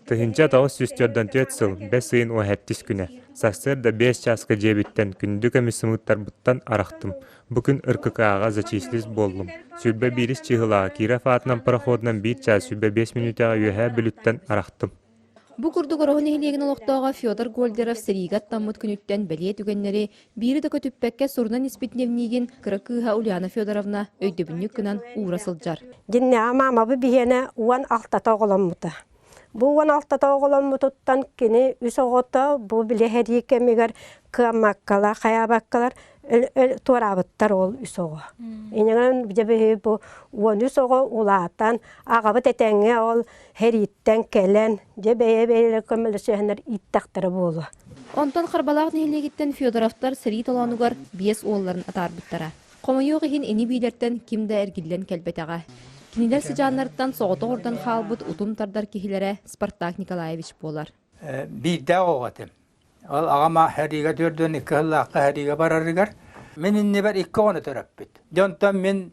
Тыһынча тоғыз сүстөрдөн 4 сыл, 5 сыйын о хэттис күнэ. Саксыр да 5 часка жебиттен күндүк эмі сымыттарбыттан арахтым. Бүкін ыркыкааға зачислис боллум. Сүрбе бирис чыгылаа, Киров атынан пароходынан 1 час сүрбе 5 минутага үйәһә бүлүттен арахтым. Бу курдук орохун эхилеген олохтоога Федор Гольдеров сыригат таммут күнүттен белие түгеннери бири да көтүппекке сурунан испитневниген Кракыха Ульяна Федоровна өйдөбүннүк кынан ура сылжар. Гинне амама бу бихене уан алтата оголоммута. Бу уан алтата оголоммутуттан кини үсөгөтө бу биле херикемигер кымаккала хаябаккалар туарабыттар ол үсөгө. Инеген жебе бу уан үсөгө улаатан агабыт этеңе ол хериттен келен жебе беле көмөлөсөнөр иттактары болу. Онтон карбалаак нехилегиттен Федоровтар сыри толонугар биес уолларын атаарбыттара. Комойук ихин эни бийлертен кимде эргиллен келбетага. Кинилер сыжааннарыттан соғыты ордан халбыт утумтардар кихилере Спартак Николаевич болар. Бийде оғатым. Ол ағама хәриге төрден 2 хыллаққа хәриге барарыгар. Мен инне бар 2 оны төрәппет. Жонтан мен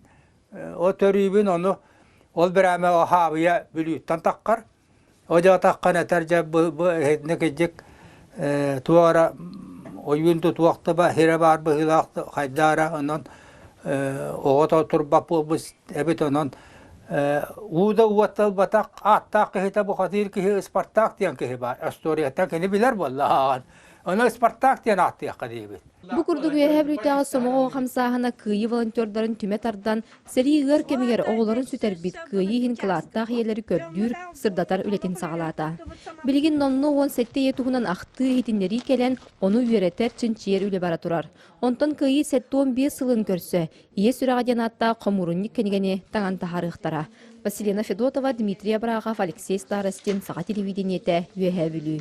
о төрүйбін оны ол бір әмі о хабыя бүлүйттен таққар. О жа таққан әтәрже бұл әдіне кәжек туара ойын тұтуақты ба, хері бар бұл хылақты қайдара, онын оғыта тұрбап болбыз әбет онын Уда уаттал батақ аттақ кехета бұ қатыр кехе Спартак тиян кехе бар. Асторияттан кені білер боллаған. Оны Спартак тиян аттияққа дейбет. Бу курдук үйәһәбрүтәгә сомого хамсаһына кыйы волонтердарын түмәтардан сәригер кемигер оғларын сүтәрбит кыйы хин кылаттақ елері көрдүр сырдатар үлетин сағалата. Билигин нонну 17 етуғынан ақты хитиннери келен оны үйеретер чынчиер үле бара турар. Онтон кыйы 7-15 сылын көрсө, ие сүрәға жанатта қомурунник кенегені таңан тахарықтара. Василина Федотова, Дмитрий Абрагов, Алексей Старостин, Саға телевидениеті, үйәһәбілі.